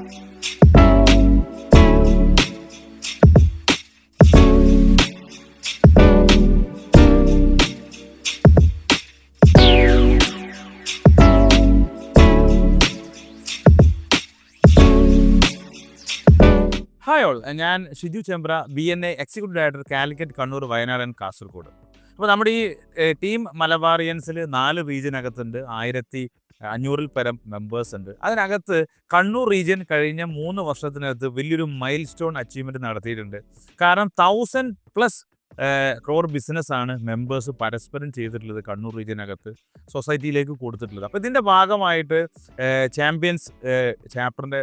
Hi all, ഞാൻ Shiju Chembra, BNA executive director, Calicut, Kannur, Wayanad and Kasaragod. അപ്പോൾ നമ്മുടെ ഈ ടീം മലബാറിയൻസിൽ 4 റീജിയനകത്തുണ്ട്. 1500 പരം മെമ്പേഴ്സ് ഉണ്ട്. അതിനകത്ത് കണ്ണൂർ റീജിയൻ കഴിഞ്ഞ 3 വർഷത്തിനകത്ത് വലിയൊരു മൈൽ സ്റ്റോൺ അച്ചീവ്മെൻറ്റ് നടത്തിയിട്ടുണ്ട്. കാരണം 1000+ ക്രോർ ബിസിനസ്സാണ് മെമ്പേഴ്സ് പരസ്പരം ചെയ്തിട്ടുള്ളത് കണ്ണൂർ റീജിയനകത്ത് സൊസൈറ്റിയിലേക്ക് കൊടുത്തിട്ടുള്ളത്. അപ്പോൾ ഇതിൻ്റെ ഭാഗമായിട്ട് ചാമ്പ്യൻസ് ചാപ്റ്ററിൻ്റെ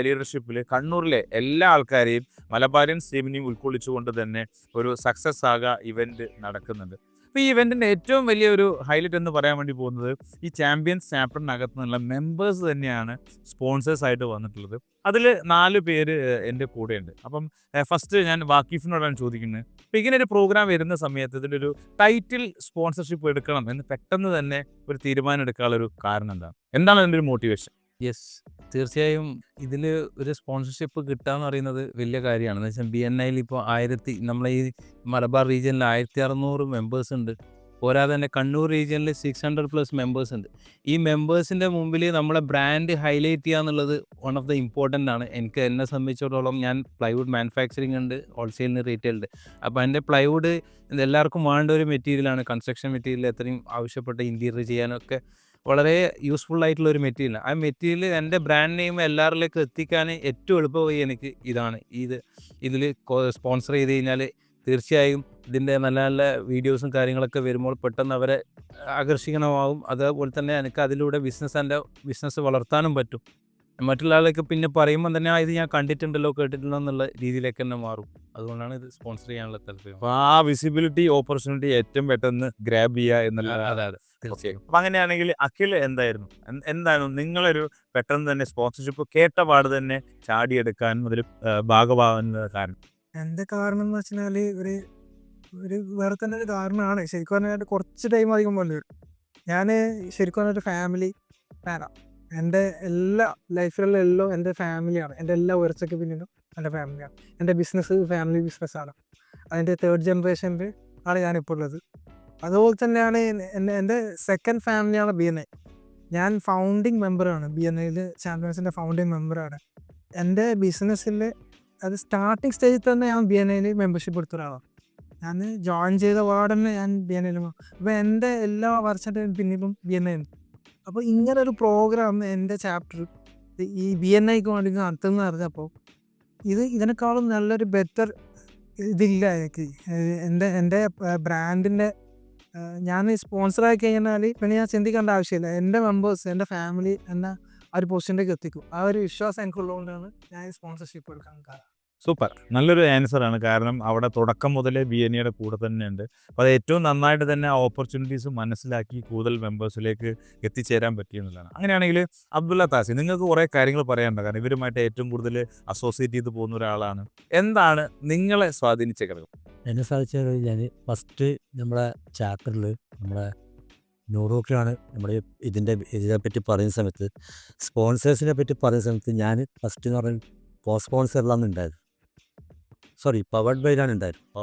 ലീഡർഷിപ്പിൽ കണ്ണൂരിലെ എല്ലാ ആൾക്കാരെയും മലബാറിയൻസ് ടീമിനെയും ഉൾക്കൊള്ളിച്ചുകൊണ്ട് തന്നെ ഒരു സക്സസ് ആക ഇവൻറ്റ് നടക്കുന്നുണ്ട്. അപ്പോൾ ഈ ഇവൻറ്റിൻ്റെ ഏറ്റവും വലിയൊരു ഹൈലൈറ്റ് എന്ന് പറയാൻ വേണ്ടി പോകുന്നത് ഈ ചാമ്പ്യൻസ് ചാപ്റ്ററിനകത്ത് നിന്നുള്ള മെമ്പേഴ്സ് തന്നെയാണ് സ്പോൺസേഴ്സ് ആയിട്ട് വന്നിട്ടുള്ളത്. അതിൽ 4 പേര് എൻ്റെ കൂടെയുണ്ട്. അപ്പം ഫസ്റ്റ് ഞാൻ വാക്കിഫിനോടാണ് ചോദിക്കുന്നത്, അപ്പോൾ ഇങ്ങനെ ഒരു പ്രോഗ്രാം വരുന്ന സമയത്ത് ഇതിൻ്റെ ഒരു ടൈറ്റിൽ സ്പോൺസർഷിപ്പ് എടുക്കണം എന്ന് പെട്ടെന്ന് തന്നെ ഒരു തീരുമാനം എടുക്കാനുള്ളൊരു കാരണം എന്താണ് അതിൻ്റെ ഒരു മോട്ടിവേഷൻ? യെസ്, തീർച്ചയായും ഇതിൽ ഒരു സ്പോൺസർഷിപ്പ് കിട്ടുക എന്ന് പറയുന്നത് വലിയ കാര്യമാണ്. എന്ന് വെച്ചാൽ BNIയിൽ ഇപ്പോൾ നമ്മളെ ഈ മലബാർ റീജിയനിൽ 1600 മെമ്പേഴ്സ് ഉണ്ട്. പോരാതെ തന്നെ കണ്ണൂർ റീജിയനിൽ 600+ മെമ്പേഴ്സ് ഉണ്ട്. ഈ മെമ്പേഴ്സിൻ്റെ മുമ്പിൽ നമ്മളെ ബ്രാൻഡ് ഹൈലൈറ്റ് ചെയ്യുക എന്നുള്ളത് വൺ ഓഫ് ദ ഇമ്പോർട്ടൻ്റ് ആണ്. എന്നെ സംബന്ധിച്ചിടത്തോളം ഞാൻ പ്ലൈവുഡ് മാനുഫാക്ചറിങ് ഉണ്ട്, ഹോൾസെയിലിന് റീറ്റെയിൽ ഉണ്ട്. അപ്പോൾ എൻ്റെ പ്ലൈവുഡ് എല്ലാവർക്കും വേണ്ട ഒരു മെറ്റീരിയലാണ്. കൺസ്ട്രക്ഷൻ മെറ്റീരിയൽ എത്രയും ആവശ്യപ്പെട്ട ഇൻറ്റീരിയർ ചെയ്യാനൊക്കെ വളരെ യൂസ്ഫുൾ ആയിട്ടുള്ള ഒരു മെറ്റീരിയൽ. ആ മെറ്റീരിയൽ എൻ്റെ ബ്രാൻഡ് നെയിം എല്ലാവരിലേക്ക് എത്തിക്കാൻ ഏറ്റവും എളുപ്പമായി എനിക്ക് ഇതാണ്. ഇതിൽ സ്പോൺസർ ചെയ്ത് കഴിഞ്ഞാൽ തീർച്ചയായും ഇതിൻ്റെ നല്ല നല്ല വീഡിയോസും കാര്യങ്ങളൊക്കെ വരുമ്പോൾ പെട്ടെന്ന് അവരെ ആകർഷിക്കണമാവും. അതേപോലെ തന്നെ എനിക്ക് അതിലൂടെ ബിസിനസ് വളർത്താനും പറ്റും. മറ്റുള്ള ആളൊക്കെ പിന്നെ പറയുമ്പോൾ തന്നെ ഇത് ഞാൻ കണ്ടിട്ടുണ്ടല്ലോ കേട്ടിട്ടുണ്ടല്ലോ എന്നുള്ള രീതിയിലേക്ക് തന്നെ മാറും. അതുകൊണ്ടാണ് ഇത് സ്പോൺസർ ചെയ്യാനുള്ള താല്പര്യം. അപ്പോൾ ആ വിസിബിലിറ്റി ഓപ്പർച്യൂണിറ്റി ഏറ്റവും പെട്ടെന്ന് ഗ്രാബ് ചെയ്യുക എന്നുള്ള. അതെ തീർച്ചയായും. അപ്പം അങ്ങനെയാണെങ്കിൽ അഖിൽ എന്തായിരുന്നു നിങ്ങളൊരു പെട്ടെന്ന് തന്നെ സ്പോൺസർഷിപ്പ് കേട്ട പാട് തന്നെ ചാടിയെടുക്കാനും അതിൽ ഭാഗമാകുന്ന കാരണം? എൻ്റെ കാരണം എന്ന് വെച്ചാൽ ഒരു വേറെ തന്നെ ഒരു കാരണമാണ്. ശരിക്കും പറഞ്ഞാൽ കുറച്ച് ടൈം അധികം പോലെ വരും. ഞാൻ ശരിക്കും പറഞ്ഞൊരു ഫാമിലി ഫാനാണ്. എൻ്റെ എല്ലാ ലൈഫിലുള്ള എല്ലാം എൻ്റെ ഫാമിലിയാണ്. എൻ്റെ എല്ലാ ഉയർച്ചയ്ക്ക് പിന്നിലും എൻ്റെ ഫാമിലിയാണ്. എൻ്റെ ബിസിനസ് ഫാമിലി ബിസിനസ്സാണ്. അതിൻ്റെ 3rd ജനറേഷനിൽ ആണ് ഞാനിപ്പോൾ ഉള്ളത്. അതുപോലെ തന്നെയാണ് എൻ്റെ സെക്കൻഡ് ഫാമിലിയാണ് BNI. ഞാൻ ഫൗണ്ടിങ് മെമ്പറാണ്. BNIയിൽ ചാമ്പ്യൻസിൻ്റെ ഫൗണ്ടിങ് മെമ്പറാണ്. എൻ്റെ ബിസിനസ്സിൽ അത് സ്റ്റാർട്ടിങ് സ്റ്റേജിൽ തന്നെ ഞാൻ BNIയിൽ മെമ്പർഷിപ്പ് എടുത്ത ഒരാളാണ്. ഞാൻ ജോയിൻ ചെയ്ത പാടെ തന്നെ ഞാൻ BNIയിൽ. അപ്പോൾ എൻ്റെ എല്ലാ വർഷത്തിനും പിന്നിലും BNI ഉണ്ട്. അപ്പോൾ ഇങ്ങനൊരു പ്രോഗ്രാം എൻ്റെ ചാപ്റ്റർ ഈ BNIക്ക് വേണ്ടി നടത്തുന്നത് അറിഞ്ഞപ്പോൾ ഇതിനേക്കാളും നല്ലൊരു ബെറ്റർ ഇതില്ല എനിക്ക്. എൻ്റെ ബ്രാൻഡിൻ്റെ ഞാൻ സ്പോൺസറായി കഴിഞ്ഞാൽ പിന്നെ ഞാൻ ചിന്തിക്കേണ്ട ആവശ്യമില്ല. എൻ്റെ മെമ്പേഴ്സ്, എൻ്റെ ഫാമിലി എന്നെ ആ ഒരു പൊസിഷനിലേക്ക് എത്തിക്കും. ആ ഒരു വിശ്വാസം എനിക്കുള്ളതുകൊണ്ടാണ് ഞാൻ സ്പോൺസർഷിപ്പ് എടുക്കാൻ കാരണം. സൂപ്പർ, നല്ലൊരു ആൻസറാണ്. കാരണം അവിടെ തുടക്കം മുതലേ BNIയുടെ കൂടെ തന്നെ ഉണ്ട്. അപ്പോൾ അത് ഏറ്റവും നന്നായിട്ട് തന്നെ ആ ഓപ്പർച്യൂണിറ്റീസ് മനസ്സിലാക്കി കൂടുതൽ മെമ്പേഴ്സിലേക്ക് എത്തിച്ചേരാൻ പറ്റിയെന്നുള്ളതാണ്. അങ്ങനെയാണെങ്കിൽ അബ്ദുള്ള താസി, നിങ്ങൾക്ക് കുറേ കാര്യങ്ങൾ പറയാനുണ്ട്. കാരണം ഇവരുമായിട്ട് ഏറ്റവും കൂടുതൽ അസോസിയേറ്റ് ചെയ്ത് പോകുന്ന ഒരാളാണ്. എന്താണ് നിങ്ങളെ സ്വാധീനിച്ച ഘടകം? എന്നെ സാധിച്ചത് ഞാൻ ഫസ്റ്റ് നമ്മുടെ ചാപ്റ്ററിൽ നമ്മുടെ നൂറോക്കിലാണ് നമ്മുടെ ഇതിനെപ്പറ്റി പറയുന്ന സമയത്ത്, സ്പോൺസേഴ്സിനെ പറ്റി പറയുന്ന സമയത്ത് ഞാൻ ഫസ്റ്റ് എന്ന് പറഞ്ഞാൽ സ്പോൺസറിലാണ് ഉണ്ടായത്. പവർഡ് ബൈയിലാണ് ഉണ്ടായിരുന്നു.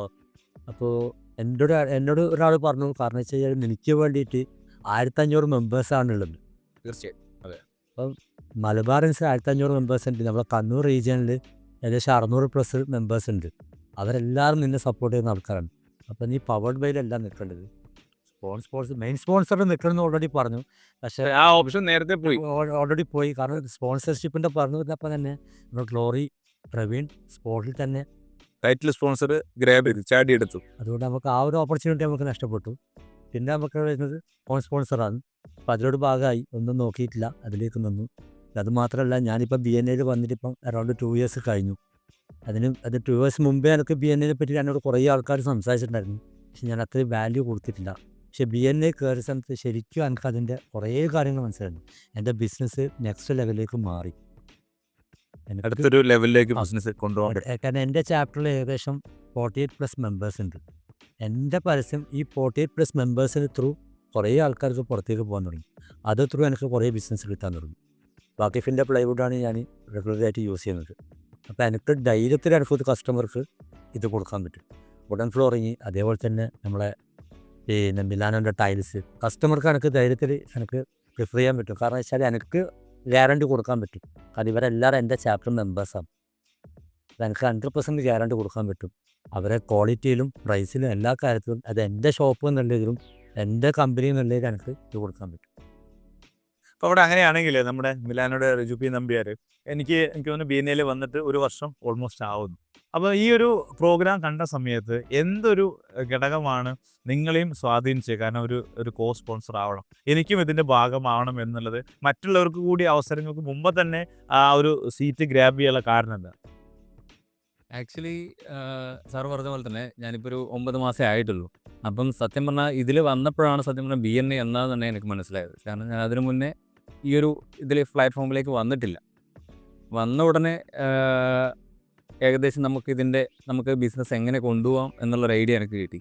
അപ്പോൾ എന്നോട് ഒരാൾ പറഞ്ഞു, കാരണം വെച്ച് കഴിഞ്ഞാൽ എനിക്ക് വേണ്ടിയിട്ട് 1500 മെമ്പേഴ്സാണുള്ളത്. തീർച്ചയായും അതെ. അപ്പം മലബാറിൻസ് 1500 മെമ്പേഴ്സ് ഉണ്ട്. നമ്മുടെ കണ്ണൂർ റീജിയനിൽ ഏകദേശം 600+ മെമ്പേഴ്സ് ഉണ്ട്. അവരെല്ലാവരും നിന്നെ സപ്പോർട്ട് ചെയ്യുന്ന ആൾക്കാരാണ്. അപ്പം നീ പവർഡ് ബൈയിലല്ല നിൽക്കേണ്ടത്, മെയിൻ സ്പോൺസർ നിൽക്കണമെന്ന് ഓൾറെഡി പറഞ്ഞു. പക്ഷേ ആ ഓപ്ഷൻ നേരത്തെ പോയി. ഓൾറെഡി പോയി. കാരണം സ്പോൺസർഷിപ്പിൻ്റെ പറഞ്ഞു വരുന്നപ്പോൾ തന്നെ നമ്മുടെ ഗ്ലോറി പ്രവീൺ സ്പോട്ടിൽ തന്നെ ടൈറ്റിൽ സ്പോൺസർ ഗ്രാബ് ചെയ്ത് ചാടിയെടുത്തു. അതുകൊണ്ട് നമുക്ക് ആ ഒരു ഓപ്പർച്യൂണിറ്റി നമുക്ക് നഷ്ടപ്പെട്ടു. പിന്നെ നമുക്ക് വരുന്നത് സ്പോൺസറാണ്. അപ്പോൾ അതിലോട് ഭാഗമായി ഒന്നും നോക്കിയിട്ടില്ല, അതിലേക്ക് നിന്നു. അത് മാത്രമല്ല, ഞാനിപ്പോൾ BNIയിൽ വന്നിട്ട് ഇപ്പം അറൗണ്ട് 2 ഇയേഴ്സ് കഴിഞ്ഞു. അത് 2 ഇയേഴ്സ് മുമ്പേ എനിക്ക് BNIനെ പറ്റി എന്നോട് കുറേ ആൾക്കാർ സംസാരിച്ചിട്ടുണ്ടായിരുന്നു. പക്ഷെ ഞാൻ അത്രയും വാല്യൂ കൊടുത്തിട്ടില്ല. പക്ഷെ BNI കയറിയ സമയത്ത് ശരിക്കും എനിക്ക് അതിൻ്റെ കുറേ കാര്യങ്ങൾ മനസ്സിലായിരുന്നു. എൻ്റെ ബിസിനസ് നെക്സ്റ്റ് ലെവലിലേക്ക് മാറി. അടുത്തൊരു ലെവലിലേക്ക് ബിസിനസ് കൊണ്ടുപോകാൻ. കാരണം എൻ്റെ ചാപ്റ്ററിൽ ഏകദേശം 48+ മെമ്പേഴ്സ് ഉണ്ട്. എൻ്റെ പരസ്യം ഈ 48+ മെമ്പേഴ്സിന് ത്രൂ കുറേ ആൾക്കാർക്ക് പുറത്തേക്ക് പോകാൻ തുടങ്ങി. അത് ത്രൂ എനിക്ക് കുറേ ബിസിനസ് കിട്ടാൻ തുടങ്ങി. വാക്കിഫിൻ്റെ പ്ലൈവുഡാണ് ഞാൻ റെഗുലറായിട്ട് യൂസ് ചെയ്യുന്നത്. അപ്പോൾ എനിക്ക് ധൈര്യത്തിൽ എനിക്ക് കസ്റ്റമർക്ക് ഇത് കൊടുക്കാൻ പറ്റും. വുഡൻ ഫ്ലോറിങ്, അതേപോലെ തന്നെ നമ്മളെ പിന്നെ മിലാനോൻ്റെ ടൈൽസ് കസ്റ്റമർക്ക് എനിക്ക് ധൈര്യത്തിൽ എനിക്ക് പ്രിഫർ ചെയ്യാൻ പറ്റും. കാരണം വെച്ചാൽ എനിക്ക് ഗ്യാരണ്ടി കൊടുക്കാൻ പറ്റും. കാരണം ഇവരെല്ലാവരും എൻ്റെ ചാപ്റ്റർ മെമ്പേഴ്സാണ്. എനിക്ക് 100% ഗ്യാരണ്ടി കൊടുക്കാൻ പറ്റും. അവരെ ക്വാളിറ്റിയിലും പ്രൈസിലും എല്ലാ കാര്യത്തിലും അത് എൻ്റെ ഷോപ്പ് എന്നുള്ളതിലും എൻ്റെ കമ്പനി എന്നുള്ളതിലും എനിക്ക് ഇത് കൊടുക്കാൻ പറ്റും. അപ്പോൾ അവിടെ അങ്ങനെയാണെങ്കിൽ നമ്മുടെ മിലാനോയുടെ റിജു പി നമ്പ്യാർ എനിക്ക് തോന്നുന്നു BNA വന്നിട്ട് 1 വർഷം ഓൾമോസ്റ്റ് ആവുന്നു. അപ്പോൾ ഈ ഒരു പ്രോഗ്രാം കണ്ട സമയത്ത് എന്തൊരു ഘടകമാണ് നിങ്ങളെയും സ്വാധീനിച്ചത്? കാരണം ഒരു കോ സ്പോൺസർ ആവണം, എനിക്കും ഇതിൻ്റെ ഭാഗമാവണം എന്നുള്ളത്, മറ്റുള്ളവർക്ക് കൂടി അവസരങ്ങൾക്ക് മുമ്പ് തന്നെ ആ ഒരു സീറ്റ് ഗ്രാബ് ചെയ്യാനുള്ള കാരണം എന്താ? ആക്ച്വലി സാർ പറഞ്ഞ പോലെ തന്നെ ഞാനിപ്പോൾ ഒരു 9 മാസമേ ആയിട്ടുള്ളൂ. അപ്പം സത്യം പറഞ്ഞാൽ ഇതിൽ വന്നപ്പോഴാണ് സത്യം പറഞ്ഞാൽ BNA എന്നാന്ന് തന്നെ എനിക്ക് മനസ്സിലായത്. കാരണം ഞാൻ അതിനു മുന്നേ ഈ ഒരു ഇതിൽ പ്ലാറ്റ്ഫോമിലേക്ക് വന്നിട്ടില്ല. വന്ന ഉടനെ ഏകദേശം നമുക്ക് ബിസിനസ് എങ്ങനെ കൊണ്ടുപോകാം എന്നുള്ളൊരു ഐഡിയ എനിക്ക് കിട്ടി.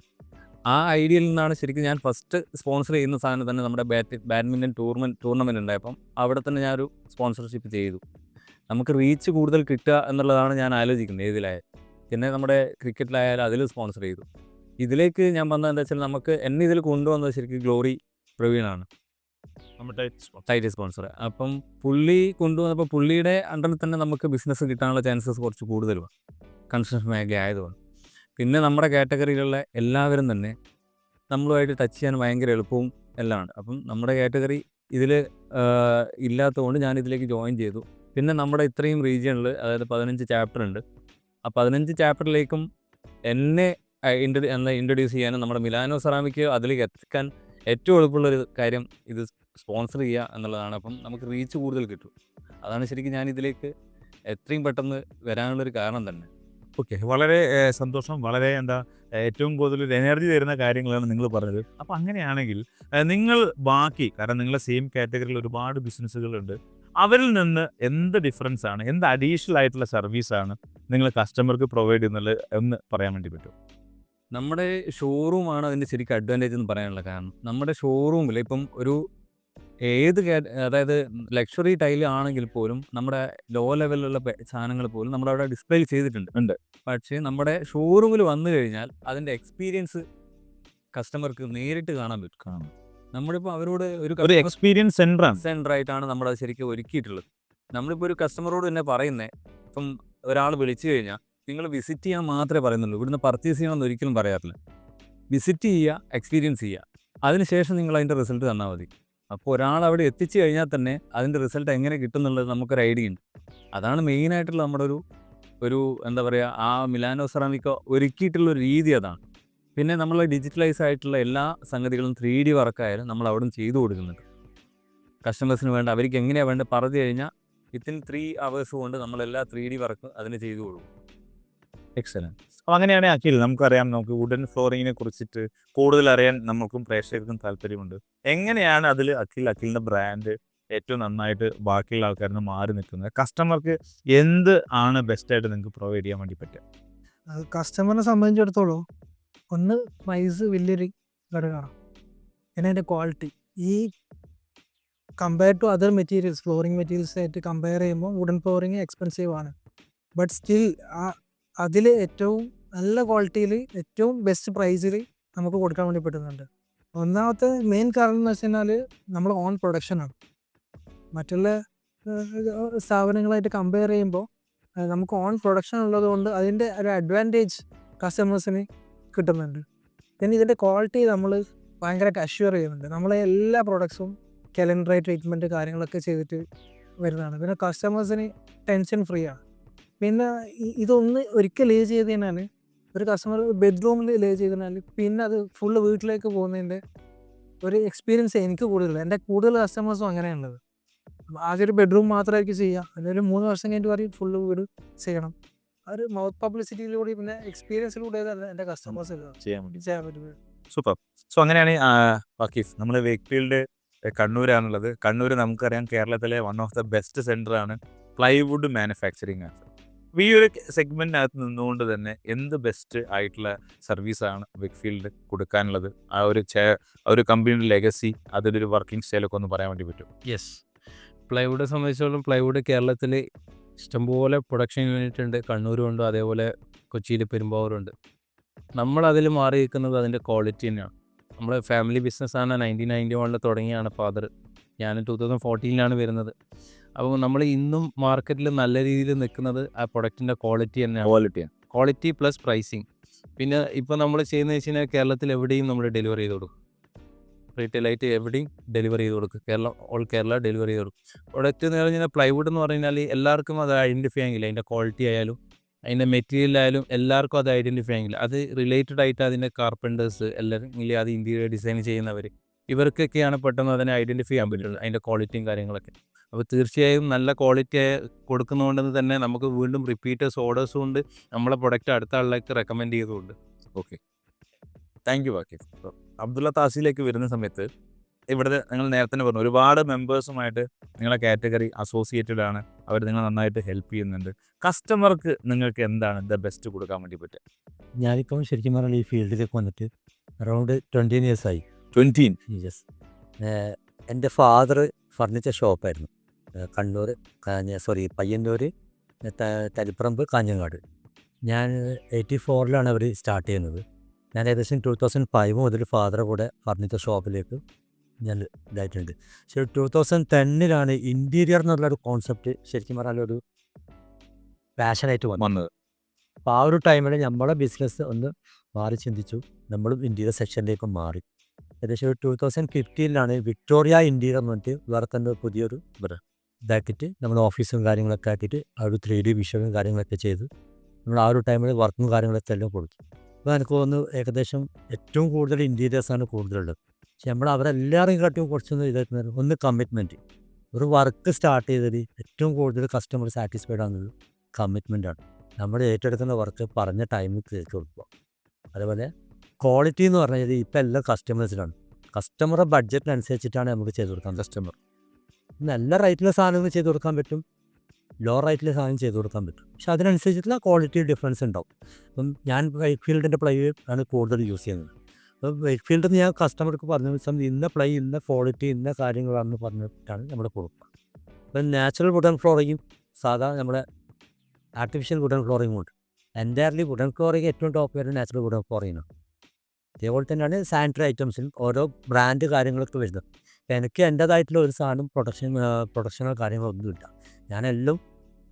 ആ ഐഡിയയിൽ നിന്നാണ് ശരിക്കും ഞാൻ ഫസ്റ്റ് സ്പോൺസർ ചെയ്യുന്ന സാധനം തന്നെ നമ്മുടെ ബാഡ്മിൻ്റൺ ടൂർണമെൻറ്റ് ഉണ്ടായപ്പം അവിടെ തന്നെ ഞാനൊരു സ്പോൺസർഷിപ്പ് ചെയ്തു. നമുക്ക് റീച്ച് കൂടുതൽ കിട്ടുക എന്നുള്ളതാണ് ഞാൻ ആലോചിക്കുന്നത് ഏതിലായാലും. പിന്നെ നമ്മുടെ ക്രിക്കറ്റിലായാലും അതിൽ സ്പോൺസർ ചെയ്തു. ഇതിലേക്ക് ഞാൻ വന്നത് എന്താ വെച്ചാൽ എന്നെ ഇതിൽ കൊണ്ടുവന്നത് ശരിക്കും ഗ്ലോറി പ്രവീണാണ്, നമ്മുടെ ടൈറ്റ് സ്പോൺസർ. അപ്പം പുള്ളി കൊണ്ടുവന്നപ്പോൾ പുള്ളിയുടെ അണ്ടറിൽ തന്നെ നമുക്ക് ബിസിനസ് കിട്ടാനുള്ള ചാൻസസ് കുറച്ച് കൂടുതലുമാണ്, കൺസ്ട്രക്ഷൻ മേഖല ആയതുകൊണ്ട്. പിന്നെ നമ്മുടെ കാറ്റഗറിയിലുള്ള എല്ലാവരും തന്നെ നമ്മളുമായിട്ട് ടച്ച് ചെയ്യാൻ ഭയങ്കര എളുപ്പവും എല്ലാമാണ്. അപ്പം നമ്മുടെ കാറ്റഗറി ഇതിൽ ഇല്ലാത്തതുകൊണ്ട് ഞാൻ ഇതിലേക്ക് ജോയിൻ ചെയ്തു. പിന്നെ നമ്മുടെ ഇത്രയും റീജിയണിൽ അതായത് 15 ചാപ്റ്റർ ഉണ്ട്. ആ 15 ചാപ്റ്ററിലേക്കും എന്നെ ഇൻട്രൊഡ്യൂസ് ചെയ്യാനും നമ്മുടെ മിലാനോ സെറാമിക് അതിലേക്ക് എത്തിക്കാൻ ഏറ്റവും എളുപ്പമുള്ളൊരു കാര്യം ഇത് സ്പോൺസർ ചെയ്യുക എന്നുള്ളതാണ്. അപ്പം നമുക്ക് റീച്ച് കൂടുതൽ കിട്ടും. അതാണ് ശരിക്കും ഞാൻ ഇതിലേക്ക് എത്രയും പെട്ടെന്ന് വരാനുള്ളൊരു കാരണം തന്നെ. ഓക്കെ, വളരെ സന്തോഷം. വളരെ ഏറ്റവും കൂടുതൽ എനർജി തരുന്ന കാര്യങ്ങളാണ് നിങ്ങൾ പറഞ്ഞത്. അപ്പോൾ അങ്ങനെയാണെങ്കിൽ നിങ്ങൾ ബാക്കി, കാരണം നിങ്ങളെ സെയിം കാറ്റഗറിയിൽ ഒരുപാട് ബിസിനസ്സുകളുണ്ട്, അവരിൽ നിന്ന് എന്ത് ഡിഫറൻസ് ആണ്, എന്ത് അഡീഷണൽ ആയിട്ടുള്ള സർവീസാണ് നിങ്ങൾ കസ്റ്റമർക്ക് പ്രൊവൈഡ് ചെയ്യുന്നത് എന്ന് പറയാൻ വേണ്ടി പറ്റും? നമ്മുടെ ഷോറൂമാണ് അതിൻ്റെ ശരിക്കും അഡ്വാൻറ്റേജ് എന്ന് പറയാനുള്ള കാരണം. നമ്മുടെ ഷോറൂമിൽ ഇപ്പം അതായത് ലക്ഷറി ടൈൽ ആണെങ്കിൽ പോലും നമ്മുടെ ലോ ലെവലിലുള്ള സാധനങ്ങൾ പോലും നമ്മളവിടെ ഡിസ്പ്ലേ ചെയ്തിട്ടുണ്ട്. പക്ഷേ നമ്മുടെ ഷോറൂമിൽ വന്നു കഴിഞ്ഞാൽ അതിൻ്റെ എക്സ്പീരിയൻസ് കസ്റ്റമർക്ക് നേരിട്ട് കാണാൻ പറ്റും. നമ്മളിപ്പോൾ അവരോട് ഒരു എക്സ്പീരിയൻസ് സെൻ്ററായിട്ടാണ് നമ്മളത് ശരിക്കും ഒരുക്കിയിട്ടുള്ളത്. നമ്മളിപ്പോൾ ഒരു കസ്റ്റമറോട് തന്നെ പറയുന്നത്, ഇപ്പം ഒരാൾ വിളിച്ചു കഴിഞ്ഞാൽ നിങ്ങൾ വിസിറ്റ് ചെയ്യാൻ മാത്രമേ പറയുന്നുള്ളൂ, ഇവിടുന്ന് പർച്ചേസ് ചെയ്യണമെന്ന് ഒരിക്കലും പറയാറില്ല. വിസിറ്റ് ചെയ്യുക, എക്സ്പീരിയൻസ് ചെയ്യുക, അതിനുശേഷം നിങ്ങൾ അതിൻ്റെ റിസൾട്ട് തന്നാൽ മതി. അപ്പോൾ ഒരാൾ അവിടെ എത്തിച്ചു കഴിഞ്ഞാൽ തന്നെ അതിൻ്റെ റിസൾട്ട് എങ്ങനെ കിട്ടും എന്നുള്ളത് നമുക്കൊരു ഐഡിയ ഉണ്ട്. അതാണ് മെയിനായിട്ടുള്ള നമ്മുടെ ഒരു എന്താ പറയുക, ആ മിലാനോ സെറാമിക് ഒരുക്കിയിട്ടുള്ളൊരു രീതി അതാണ്. പിന്നെ നമ്മൾ ഡിജിറ്റലൈസ് ആയിട്ടുള്ള എല്ലാ സംഗതികളും 3D വർക്കായാലും നമ്മൾ അവിടെ നിന്ന് ചെയ്തു കൊടുക്കുന്നുണ്ട്. കസ്റ്റമേഴ്സിന് വേണ്ട, അവർക്ക് എങ്ങനെയാണ് വേണ്ടത് പറഞ്ഞു കഴിഞ്ഞാൽ വിത്തിൻ 3 hours കൊണ്ട് നമ്മളെല്ലാ 3D വർക്ക് അതിന് ചെയ്തു കൊടുക്കും. എക്സലന്റ്. അപ്പോൾ അങ്ങനെയാണെങ്കിൽ അഖിൽ, നമുക്കറിയാം, നമുക്ക് വുഡൻ ഫ്ലോറിങ്ങിനെ കുറിച്ചിട്ട് കൂടുതൽ അറിയാൻ നമുക്കും പ്രേക്ഷകർക്കും താല്പര്യമുണ്ട്. എങ്ങനെയാണ് അതിൽ അഖിലിൻ്റെ ബ്രാൻഡ് ഏറ്റവും നന്നായിട്ട് ബാക്കിയുള്ള ആൾക്കാരിൽ നിന്ന് മാറി നിൽക്കുന്നത്? കസ്റ്റമർക്ക് എന്ത് ആണ് ബെസ്റ്റായിട്ട് നിങ്ങൾക്ക് പ്രൊവൈഡ് ചെയ്യാൻ വേണ്ടി പറ്റുക? കസ്റ്റമറിനെ സംബന്ധിച്ചിടത്തോളം ഒന്ന് പ്രൈസ് വലിയൊരു ഘടകമാണ്. പിന്നെ അതിൻ്റെ ക്വാളിറ്റി. ഈ compare to other materials, flooring materials ആയിട്ട് കമ്പയർ ചെയ്യുമ്പോൾ വുഡൻ ഫ്ലോറിങ് എക്സ്പെൻസീവ് ആണ്. ബട്ട് സ്റ്റിൽ അതിൽ ഏറ്റവും നല്ല ക്വാളിറ്റിയിൽ ഏറ്റവും ബെസ്റ്റ് പ്രൈസിൽ നമുക്ക് കൊടുക്കാൻ വേണ്ടി പറ്റുന്നുണ്ട്. ഒന്നാമത്തെ മെയിൻ കാരണം എന്ന് വെച്ച് കഴിഞ്ഞാൽ നമ്മൾ ഓൺ പ്രൊഡക്ഷനാണ്. മറ്റുള്ള സ്ഥാപനങ്ങളായിട്ട് കമ്പയർ ചെയ്യുമ്പോൾ നമുക്ക് ഓൺ പ്രൊഡക്ഷൻ ഉള്ളത് കൊണ്ട് അതിൻ്റെ ഒരു അഡ്വാൻറ്റേജ് കസ്റ്റമേഴ്സിന് കിട്ടുന്നുണ്ട്. പിന്നെ ഇതിൻ്റെ ക്വാളിറ്റി നമ്മൾ ഭയങ്കരമായിട്ട് അഷ്യൂർ ചെയ്യുന്നുണ്ട്. നമ്മളെ എല്ലാ പ്രൊഡക്ട്സും കലണ്ടറി ട്രീറ്റ്മെൻറ്റ് കാര്യങ്ങളൊക്കെ ചെയ്തിട്ട് വരുന്നതാണ്. പിന്നെ കസ്റ്റമേഴ്സിന് ടെൻഷൻ ഫ്രീ ആണ്. പിന്നെ ഇതൊന്ന് ഒരിക്കൽ ലേ ചെയ്ത് കഴിഞ്ഞാൽ, ഒരു കസ്റ്റമർ ബെഡ്റൂമിൽ ലേ ചെയ്ത് കഴിഞ്ഞാൽ പിന്നെ അത് ഫുള്ള് വീട്ടിലേക്ക് പോകുന്നതിൻ്റെ ഒരു എക്സ്പീരിയൻസ് എനിക്ക് കൂടുതൽ, എൻ്റെ കൂടുതൽ കസ്റ്റമേഴ്സും അങ്ങനെയുള്ളത്. ആദ്യം ഒരു ബെഡ്റൂം മാത്രമായിരിക്കും ചെയ്യുക, അതിലൊരു 3 വർഷം കഴിഞ്ഞിട്ട് പറയും ഫുള്ള് വീട് ചെയ്യണം. ഒരു മൗത്ത് പബ്ലിസിറ്റിയിലൂടെ പിന്നെ എക്സ്പീരിയൻസിലൂടെ എൻ്റെ കസ്റ്റമേഴ്സ് ചെയ്യാൻ പറ്റും. സൂപ്പർ. സോ അങ്ങനെയാണ് വക്കീഫ്, നമ്മൾ വേക്ക്ഫീൽഡ് കണ്ണൂരാണുള്ളത്. കണ്ണൂർ നമുക്കറിയാം കേരളത്തിലെ വൺ ഓഫ് ദ ബെസ്റ്റ് സെൻ്ററാണ് പ്ലൈവുഡ് മാനുഫാക്ചറിങ് ആണ്. അപ്പോൾ ഈ ഒരു സെഗ്മെൻറ്റിനകത്ത് നിന്നുകൊണ്ട് തന്നെ എന്ത് ബെസ്റ്റ് ആയിട്ടുള്ള സർവീസാണ് വേക്ക്ഫീൽഡ് കൊടുക്കാനുള്ളത്? ആ ഒരു കമ്പനിയുടെ ലെഗസി, അതിൻ്റെ ഒരു വർക്കിംഗ് സ്റ്റൈലൊക്കെ ഒന്ന് പറയാൻ വേണ്ടി പറ്റും? യെസ്, പ്ലൈവുഡെ സംബന്ധിച്ചിടത്തോളം പ്ലൈവുഡ് കേരളത്തിൽ ഇഷ്ടംപോലെ പ്രൊഡക്ഷൻ യൂണിറ്റ് ഉണ്ട്. കണ്ണൂരുമുണ്ട്, അതേപോലെ കൊച്ചിയിൽ പെരുമ്പാവൂരുണ്ട്. നമ്മളതിൽ മാറി നിൽക്കുന്നത് അതിൻ്റെ ക്വാളിറ്റി തന്നെയാണ്. നമ്മൾ ഫാമിലി ബിസിനസ്സാണ്. 1991 തുടങ്ങിയാണ് ഫാദർ. ഞാൻ 2014 വരുന്നത്. അപ്പോൾ നമ്മൾ ഇന്നും മാർക്കറ്റിൽ നല്ല രീതിയിൽ നിൽക്കുന്നത് ആ പ്രൊഡക്റ്റിൻ്റെ ക്വാളിറ്റി തന്നെയാണ്. ക്വാളിറ്റിയാണ്. Quality plus pricing. പിന്നെ ഇപ്പോൾ നമ്മൾ ചെയ്യുന്നത് വെച്ച് കഴിഞ്ഞാൽ കേരളത്തിൽ എവിടെയും നമ്മൾ ഡെലിവറി ചെയ്ത് കൊടുക്കും. റീറ്റെയിലായിട്ട് എവിടെയും ഡെലിവറി ചെയ്ത് കൊടുക്കും. ഓൾ കേരള ഡെലിവറി ചെയ്ത് കൊടുക്കും. പ്രൊഡക്റ്റ് എന്ന് പറഞ്ഞാൽ പ്ലൈവുഡ് എന്ന് പറഞ്ഞാൽ എല്ലാവർക്കും അത് ഐഡൻറ്റിഫൈ ആകില്ല. അതിൻ്റെ ക്വാളിറ്റി ആയാലും അതിൻ്റെ മെറ്റീരിയൽ ആയാലും എല്ലാവർക്കും അത് ഐഡൻറ്റിഫൈ ആകില്ല. അത് റിലേറ്റഡ് ആയിട്ട് അതിൻ്റെ കാർപ്പൻറ്റേഴ്സ് അല്ലെങ്കിൽ അത് ഇൻറ്റീരിയർ ഡിസൈൻ ചെയ്യുന്നവർ ഇവർക്കൊക്കെയാണ് പെട്ടെന്ന് അതിനെ ഐഡൻറ്റിഫൈ ചെയ്യാൻ പറ്റുള്ളൂ, അതിൻ്റെ ക്വാളിറ്റിയും കാര്യങ്ങളൊക്കെ. അപ്പോൾ തീർച്ചയായും നല്ല ക്വാളിറ്റി കൊടുക്കുന്നതുകൊണ്ട് തന്നെ നമുക്ക് വീണ്ടും റിപ്പീറ്റേഴ്സ് ഓർഡേഴ്സും ഉണ്ട്. നമ്മളെ പ്രൊഡക്റ്റ് അടുത്ത ആളിലേക്ക് റെക്കമെൻഡ് ചെയ്തുകൊണ്ട്. Okay, thank you വാക്കിഫ്. അബ്ദുള്ള താസിലേക്ക് വരുന്ന സമയത്ത് ഇവിടെ നിങ്ങൾ നേരത്തെ തന്നെ പറഞ്ഞു ഒരുപാട് മെമ്പേഴ്സുമായിട്ട് നിങ്ങളെ കാറ്റഗറി അസോസിയേറ്റഡ് ആണ്. അവർ നിങ്ങളെ നന്നായിട്ട് ഹെൽപ്പ് ചെയ്യുന്നുണ്ട്. കസ്റ്റമർക്ക് നിങ്ങൾക്ക് എന്താണ് ദ ബെസ്റ്റ് കൊടുക്കാൻ വേണ്ടി പറ്റുക? ഞാനിപ്പം ശരിക്കും പറഞ്ഞാൽ ഈ ഫീൽഡിലേക്ക് വന്നിട്ട് അറൗണ്ട് 20 years ആയി. 20 യെസ്. എൻ്റെ ഫാദർ ഫർണിച്ചർ ഷോപ്പായിരുന്നു. കണ്ണൂർ പയ്യന്നൂർ, തളിപ്പറമ്പ്, കാഞ്ഞങ്ങാട്. ഞാൻ 84 അവർ സ്റ്റാർട്ട് ചെയ്യുന്നത്. ഞാൻ ഏകദേശം 2005 മുതൽ ഫാദറെ കൂടെ ഫർണിച്ചർ ഷോപ്പിലേക്ക് ഞാൻ ഇതായിട്ടുണ്ട്. പക്ഷേ 2010 ഇൻറ്റീരിയർ എന്നുള്ളൊരു കോൺസെപ്റ്റ് ശരിക്കും പറഞ്ഞാൽ ഒരു പാഷനായിട്ട് വന്നത്. അപ്പോൾ ആ ഒരു ടൈമിൽ നമ്മളെ ബിസിനസ് ഒന്ന് മാറി ചിന്തിച്ചു. നമ്മളും ഇൻറ്റീരിയർ സെക്ഷനിലേക്ക് മാറി. ഏകദേശം 2015 വിക്ടോറിയ ഇൻറ്റീരിയർ എന്ന് പറഞ്ഞിട്ട് വേറെ തന്നെ പുതിയൊരു ഇതാക്കിയിട്ട് നമ്മൾ ഓഫീസും കാര്യങ്ങളൊക്കെ ആക്കിയിട്ട് ആ ഒരു 3D വിഷ്വലും കാര്യങ്ങളൊക്കെ ചെയ്ത് നമ്മൾ ആ ഒരു ടൈമിൽ വർക്കും കാര്യങ്ങളൊക്കെ എല്ലാം കൊടുത്തു. അപ്പോൾ എനിക്ക് തോന്നുന്നു ഏകദേശം ഏറ്റവും കൂടുതൽ ഇൻറ്റീരിയേഴ്സാണ് കൂടുതലുള്ളത്. പക്ഷെ നമ്മൾ അവരെല്ലാവരെയും കാട്ടിയും കുറച്ചൊന്നും ഇതായിട്ട് ഒന്ന് കമ്മിറ്റ്മെൻറ്റ്. ഒരു വർക്ക് സ്റ്റാർട്ട് ചെയ്തതിൽ ഏറ്റവും കൂടുതൽ കസ്റ്റമർ സാറ്റിസ്ഫൈഡ് ആകുന്നത് കമ്മിറ്റ്മെൻറ്റാണ്. നമ്മൾ ഏറ്റെടുക്കുന്ന വർക്ക് പറഞ്ഞ ടൈമിൽ തീർത്ത് കൊടുക്കുക. അതുപോലെ ക്വാളിറ്റി എന്ന് പറഞ്ഞാൽ ഇപ്പം എല്ലാം കസ്റ്റമേഴ്സിലാണ്. കസ്റ്റമറുടെ ബഡ്ജറ്റിനനുസരിച്ചിട്ടാണ് നമുക്ക് ചെയ്ത് കൊടുക്കാൻ. കസ്റ്റമർ നല്ല റേറ്റിലെ സാധനങ്ങൾ ചെയ്ത് കൊടുക്കാൻ പറ്റും, ലോ റേറ്റിലെ സാധനം ചെയ്ത് കൊടുക്കാൻ പറ്റും. പക്ഷെ അതിനനുസരിച്ചിട്ടുള്ള ക്വാളിറ്റി ഡിഫറൻസ് ഉണ്ടാവും. അപ്പം ഞാൻ വൈറ്റ്ഫീൽഡിൻ്റെ പ്ലൈ ആണ് കൂടുതൽ യൂസ് ചെയ്യുന്നത്. അപ്പം വൈറ്റ്ഫീൽഡിൽ ഞാൻ കസ്റ്റമർക്ക് പറഞ്ഞ ദിവസം ഇന്ന പ്ലൈ, ഇന്ന ക്വാളിറ്റി, ഇന്ന കാര്യങ്ങളാണെന്ന് പറഞ്ഞിട്ടാണ് നമ്മൾ കൊടുക്കുക. അപ്പം നാച്ചുറൽ വുഡൻ ഫ്ലോറിങ്ങും സാധാ നമ്മുടെ ആർട്ടിഫിഷ്യൽ വുഡൻ ഫ്ലോറിങ്ങും ഉണ്ട്. എൻ്റയർലി വുഡൻ ഫ്ലോറിങ് ഏറ്റവും ടോപ്പ് വരുന്നത് നാച്ചുറൽ വുഡൻ ഫ്ലോറിങ്ങാണ്. അതേപോലെ തന്നെയാണ് സാനിറ്ററി ഐറ്റംസിലും ഓരോ ബ്രാൻഡ് കാര്യങ്ങളൊക്കെ വരുന്നത്. അപ്പം എനിക്ക് എൻ്റേതായിട്ടുള്ള ഒരു സാധനം പ്രൊഡക്ഷനോ കാര്യങ്ങളോ ഒന്നുമില്ല. ഞാനെല്ലാം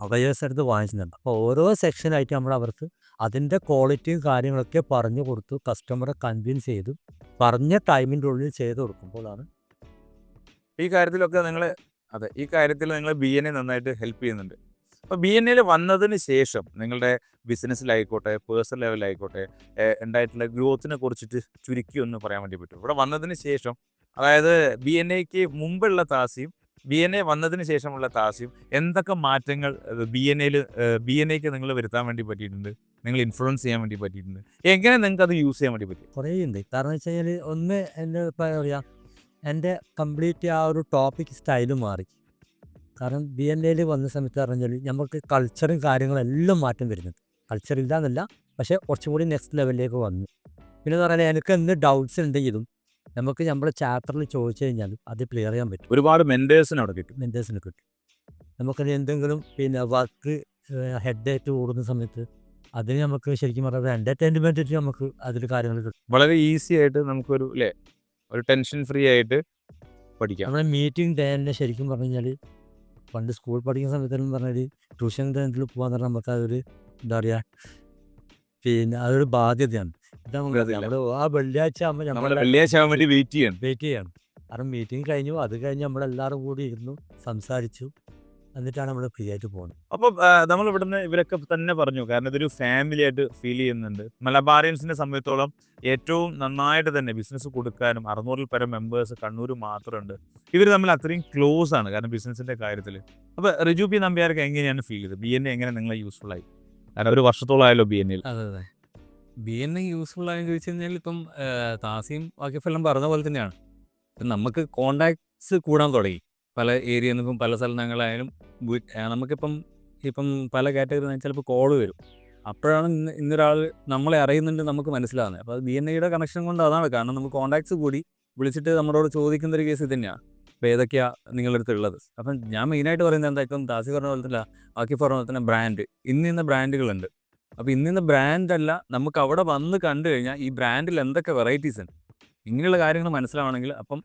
അവയേഴ്സ് എടുത്ത് വാങ്ങിച്ചിട്ടുണ്ട്. അപ്പോൾ ഓരോ സെക്ഷനായിട്ട് നമ്മൾ അവർക്ക് അതിൻ്റെ ക്വാളിറ്റിയും കാര്യങ്ങളൊക്കെ പറഞ്ഞു കൊടുത്തു കസ്റ്റമറെ കൺവിൻസ് ചെയ്തു പറഞ്ഞ ടൈമിൻ്റെ ഉള്ളിൽ ചെയ്ത് കൊടുക്കുമ്പോഴാണ് ഈ കാര്യത്തിലൊക്കെ ഈ കാര്യത്തിൽ നിങ്ങൾ BNA നന്നായിട്ട് ഹെൽപ്പ് ചെയ്യുന്നുണ്ട്. അപ്പോൾ BNAയിൽ വന്നതിന് ശേഷം നിങ്ങളുടെ ബിസിനസ്സിലായിക്കോട്ടെ പേഴ്സണൽ ലെവലിലായിക്കോട്ടെ ഉണ്ടായിട്ടുള്ള ഗ്രോത്തിനെ കുറിച്ചിട്ട് ചുരുക്കി ഒന്ന് പറയാൻ വേണ്ടി പറ്റും. ഇവിടെ വന്നതിന് ശേഷം, അതായത് BNAക്ക് മുമ്പുള്ള താസിയും BNA വന്നതിന് ശേഷമുള്ള താസിയും എന്തൊക്കെ മാറ്റങ്ങൾ BNAക്ക് നിങ്ങൾ വരുത്താൻ വേണ്ടി പറ്റിയിട്ടുണ്ട്, നിങ്ങൾ ഇൻഫ്ലുവൻസ് ചെയ്യാൻ വേണ്ടി പറ്റിയിട്ടുണ്ട്, എങ്ങനെ നിങ്ങൾക്ക് അത് യൂസ് ചെയ്യാൻ വേണ്ടി പറ്റും? കുറേ ഉണ്ട്. കാരണം വെച്ച് കഴിഞ്ഞാൽ ഒന്ന് എൻ്റെ ഇപ്പോൾ പറയുക, എൻ്റെ കംപ്ലീറ്റ് ആ ഒരു ടോപ്പിക് സ്റ്റൈല് മാറി. കാരണം BNAയിൽ വന്ന സമയത്ത് പറഞ്ഞാൽ നമുക്ക് കൾച്ചറും കാര്യങ്ങളെല്ലാം മാറ്റം വരുന്നുണ്ട്. കൾച്ചർ ഇല്ലാന്നല്ല, പക്ഷേ കുറച്ചും കൂടി നെക്സ്റ്റ് ലെവലിലേക്ക് വന്നു. പിന്നെ പറഞ്ഞാൽ എനിക്ക് എന്ത് ഡൗട്ട്സ് ഉണ്ടെങ്കിലും നമുക്ക് നമ്മുടെ ചാപ്റ്ററിൽ ചോദിച്ചു കഴിഞ്ഞാൽ അത് ക്ലിയർ ചെയ്യാൻ പറ്റും. ഒരുപാട് മെൻറ്റേഴ്സിന് അവിടെ കിട്ടും. മെൻറ്റേഴ്സിന് കിട്ടും. നമുക്കത് എന്തെങ്കിലും വർക്ക് ഹെഡായിട്ട് കൂടുന്ന സമയത്ത് അതിന് നമുക്ക് ശരിക്കും പറഞ്ഞാൽ എൻ്റർടൈൻമെൻറ്റ് നമുക്ക് അതിൽ കാര്യങ്ങൾ കിട്ടും. വളരെ ഈസി ആയിട്ട് നമുക്കൊരു ഒരു ടെൻഷൻ ഫ്രീ ആയിട്ട് പഠിക്കാം. നമ്മുടെ മീറ്റിംഗ് ഡേ തന്നെ ശരിക്കും പറഞ്ഞു കഴിഞ്ഞാൽ പണ്ട് സ്കൂൾ പഠിക്കുന്ന സമയത്തെന്ന് പറഞ്ഞാൽ ട്യൂഷൻ സെൻറ്ററിൽ പോകാന്ന് പറഞ്ഞാൽ നമുക്ക് അതൊരു എന്താ പറയുക, പിന്നെ അതൊരു ബാധ്യതയാണ്. നമ്മൾ ആ വെള്ളിയാഴ്ച ആകുമ്പോൾ നമ്മൾ വെള്ളിയാഴ്ച ആകാൻ വേണ്ടി വെയിറ്റ് ചെയ്യണം. കാരണം മീറ്റിംഗ് കഴിഞ്ഞു, അത് കഴിഞ്ഞ് നമ്മളെല്ലാവരും കൂടി ഇരുന്നു സംസാരിച്ചു, എന്നിട്ടാണ് നമ്മൾ ഫ്രീ ആയിട്ട് പോകുന്നത്. അപ്പം നമ്മൾ ഇവിടുന്ന് ഇവരൊക്കെ തന്നെ പറഞ്ഞു, കാരണം ഇതൊരു ഫാമിലി ആയിട്ട് ഫീൽ ചെയ്യുന്നുണ്ട്. മലബാറിയൻസിനെ സംബന്ധിച്ചോളം ഏറ്റവും നന്നായിട്ട് തന്നെ ബിസിനസ് കൊടുക്കാനും 600-ൽ പരം മെമ്പേഴ്സ് കണ്ണൂർ മാത്രമുണ്ട്. ഇവർ തമ്മിൽ അത്രയും ക്ലോസ് ആണ് കാരണം ബിസിനസിൻ്റെ കാര്യത്തിൽ. അപ്പോൾ റിജു പി നമ്പ്യാർക്ക് എങ്ങനെയാണ് ഫീൽ ചെയ്തത്? BNA എങ്ങനെ നിങ്ങളെ യൂസ്ഫുൾ ആയി? കാരണം ഒരു വർഷത്തോളമായല്ലോ BNAയിൽ. അതെ. BNA യൂസ്ഫുൾ ആയെന്ന് ചോദിച്ചു കഴിഞ്ഞാൽ ഇപ്പം താസിയും വാക്കിഫെല്ലാം പറഞ്ഞ പോലെ തന്നെയാണ്. ഇപ്പം നമുക്ക് കോണ്ടാക്ട്സ് കൂടാൻ തുടങ്ങി. പല ഏരിയയിൽ നിന്നും പല സ്ഥലങ്ങളായാലും നമുക്കിപ്പം പല കാറ്റഗറി ചിലപ്പോൾ കോള് വരും. അപ്പോഴാണ് ഇന്നൊരാൾ നമ്മളെ അറിയുന്നുണ്ട് നമുക്ക് മനസ്സിലാകുന്നത്. അപ്പോൾ അത് BNAയുടെ കണക്ഷൻ കൊണ്ട് അതാണ്. കാരണം നമുക്ക് കോണ്ടാക്ട്സ് കൂടി വിളിച്ചിട്ട് നമ്മളോട് ചോദിക്കുന്നൊരു കേസ് ഇത് തന്നെയാണ്. അപ്പോൾ ഏതൊക്കെയാണ് നിങ്ങളുടെ അടുത്ത് ഉള്ളത്? അപ്പം ഞാൻ മെയിനായിട്ട് പറയുന്നത് എന്താ, ഇപ്പം ദാസി പറഞ്ഞ പോലെ തന്നെ ആക്കി പറഞ്ഞ പോലെ തന്നെ ബ്രാൻഡ്, ഇന്ന ബ്രാൻഡുകളുണ്ട്. അപ്പോൾ ഇന്ന ബ്രാൻഡല്ല, നമുക്ക് അവിടെ വന്ന് കണ്ടു കഴിഞ്ഞാൽ ഈ ബ്രാൻഡിൽ എന്തൊക്കെ വെറൈറ്റീസ് ഉണ്ട്, ഇങ്ങനെയുള്ള കാര്യങ്ങൾ മനസ്സിലാവണമെങ്കിൽ അപ്പം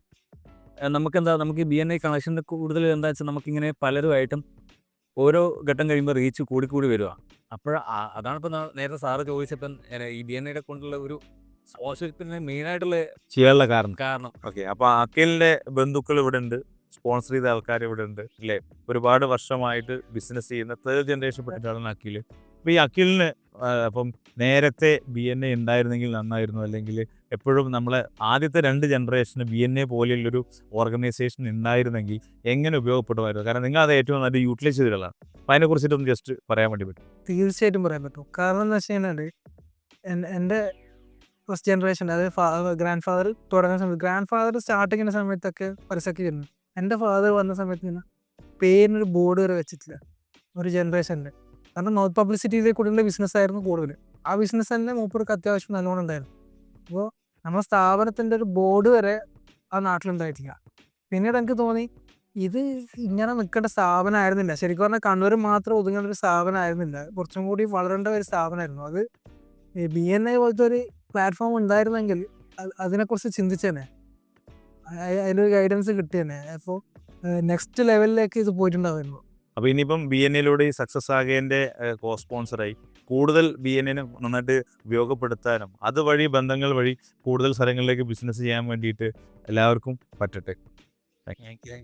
നമുക്ക് ഈ BNI കണക്ഷൻ്റെ കൂടുതൽ എന്താ വെച്ചാൽ നമുക്കിങ്ങനെ പലരുമായിട്ടും ഓരോ ഘട്ടം കഴിയുമ്പോൾ റീച്ച് കൂടി വരിക. അപ്പോൾ അതാണിപ്പോൾ നേരത്തെ സാറ് ചോദിച്ചപ്പം ഈ BNIയുടെ കൊണ്ടുള്ള ഒരു സ്പോൺസർഷിപ്പിന് മെയിനായിട്ടുള്ള ചെയ്യാനുള്ള കാരണം. കാരണം. ഓക്കെ, അപ്പോൾ അഖിലിൻ്റെ ബന്ധുക്കൾ ഇവിടെ ഉണ്ട്, സ്പോൺസർ ചെയ്ത ആൾക്കാർ ഇവിടെ ഉണ്ട് അല്ലേ? ഒരുപാട് വർഷമായിട്ട് ബിസിനസ് ചെയ്യുന്ന തേർഡ് ജനറേഷൻ പെട്ടാണ് അഖിൽ. അപ്പോൾ ഈ അഖിലിന് അപ്പം നേരത്തെ BNI ഉണ്ടായിരുന്നെങ്കിൽ നന്നായിരുന്നു, അല്ലെങ്കിൽ എപ്പോഴും നമ്മളെ ആദ്യത്തെ 2 ജനറേഷന് BNI പോലെയുള്ളൊരു ഓർഗനൈസേഷൻ ഉണ്ടായിരുന്നെങ്കിൽ എങ്ങനെ ഉപയോഗപ്പെടുമായിരുന്നു? കാരണം നിങ്ങൾ അത് ഏറ്റവും നന്നായിട്ട് യൂട്ടിലൈസ് ചെയ്തിട്ടുള്ളതാണ്. അപ്പോൾ അതിനെക്കുറിച്ചിട്ടൊന്ന് ജസ്റ്റ് പറയാൻ വേണ്ടി പറ്റും? തീർച്ചയായിട്ടും പറയാൻ പറ്റും. കാരണം എന്ന് വെച്ച് കഴിഞ്ഞാൽ എൻ്റെ ഫസ്റ്റ് ജനറേഷൻ, അതായത് ഗ്രാൻഡ് ഫാദർ തുടങ്ങുന്ന സമയത്ത്, ഗ്രാൻഡ് ഫാദർ സ്റ്റാർട്ട് ചെയ്യുന്ന സമയത്തൊക്കെ പരസ്യമൊക്കെ ചെയ്യുന്നു. എൻ്റെ ഫാദർ വന്ന സമയത്ത് ഇങ്ങനെ പേരിനൊരു ബോർഡ് വരെ വെച്ചിട്ടില്ല ഒരു ജനറേഷനിൽ. കാരണം നോട്ട് പബ്ലിസിറ്റിയിലെ കൂടെയുള്ള ബിസിനസ് ആയിരുന്നു കൂടുതൽ. ആ ബിസിനസ് തന്നെ മൂപ്പർക്ക് അത്യാവശ്യം നല്ലോണം ഉണ്ടായിരുന്നു. അപ്പോൾ നമ്മുടെ സ്ഥാപനത്തിൻ്റെ ഒരു ബോർഡ് വരെ ആ നാട്ടിലുണ്ടായിട്ടില്ല. പിന്നീട് എനിക്ക് തോന്നി ഇത് ഇങ്ങനെ നിൽക്കേണ്ട സ്ഥാപനമായിരുന്നില്ല. ശരിക്കും പറഞ്ഞാൽ കണ്ണൂർ മാത്രം ഒതുങ്ങേണ്ട ഒരു സ്ഥാപനമായിരുന്നില്ല, കുറച്ചും കൂടി വളരേണ്ട ഒരു സ്ഥാപനമായിരുന്നു അത്. BNI പോലത്തെ ഒരു പ്ലാറ്റ്ഫോം ഉണ്ടായിരുന്നെങ്കിൽ അതിനെക്കുറിച്ച് ചിന്തിച്ചേനെ, അതിനൊരു ഗൈഡൻസ് കിട്ടിയേനെ. അപ്പോൾ നെക്സ്റ്റ് ലെവലിലേക്ക് ഇത് പോയിട്ടുണ്ടാവുമായിരുന്നു. അപ്പോൾ ഇനിയിപ്പം BNIയിലൂടെ ഈ സക്സസ് ആകേൻ്റെ കോ സ്പോൺസറായി കൂടുതൽ BNIനെ നന്നായിട്ട് ഉപയോഗപ്പെടുത്താനും അതുവഴി ബന്ധങ്ങൾ വഴി കൂടുതൽ സ്ഥലങ്ങളിലേക്ക് ബിസിനസ് ചെയ്യാൻ വേണ്ടിയിട്ട് എല്ലാവർക്കും പറ്റട്ടെ. Thank U.